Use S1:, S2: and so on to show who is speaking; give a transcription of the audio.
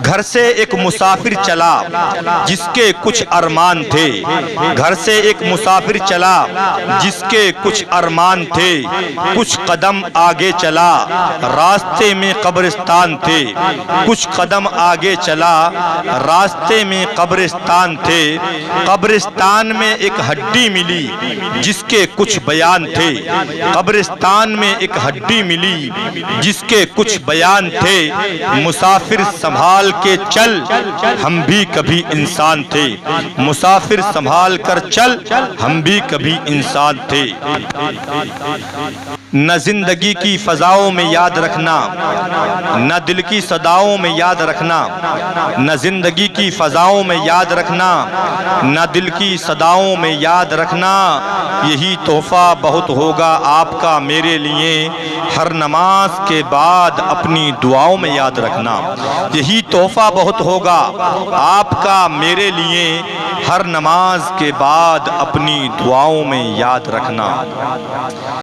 S1: घर से एक मुसाफिर चला जिसके कुछ अरमान थे। घर से एक मुसाफिर चला जिसके कुछ अरमान थे। कुछ कदम आगे चला रास्ते में कब्रिस्तान थे। कुछ कदम आगे चला रास्ते में कब्रिस्तान थे। कब्रिस्तान में एक हड्डी मिली जिसके कुछ बयान थे। कब्रिस्तान में एक हड्डी मिली जिसके कुछ बयान थे। मुसाफिर संभाल के चल, हम भी कभी इंसान थे। मुसाफिर संभाल कर चल, हम भी कभी इंसान थे। न जिंदगी की फजाओं में याद रखना, न दिल की सदाओं में याद रखना। न जिंदगी की फजाओं में याद रखना, न दिल की सदाओं में याद रखना। यही तोहफा बहुत होगा आपका मेरे लिए, हर नमाज के बाद अपनी दुआओं में याद रखना। यही तोहफा बहुत होगा आपका मेरे लिए, हर नमाज के बाद अपनी दुआओं में याद रखना।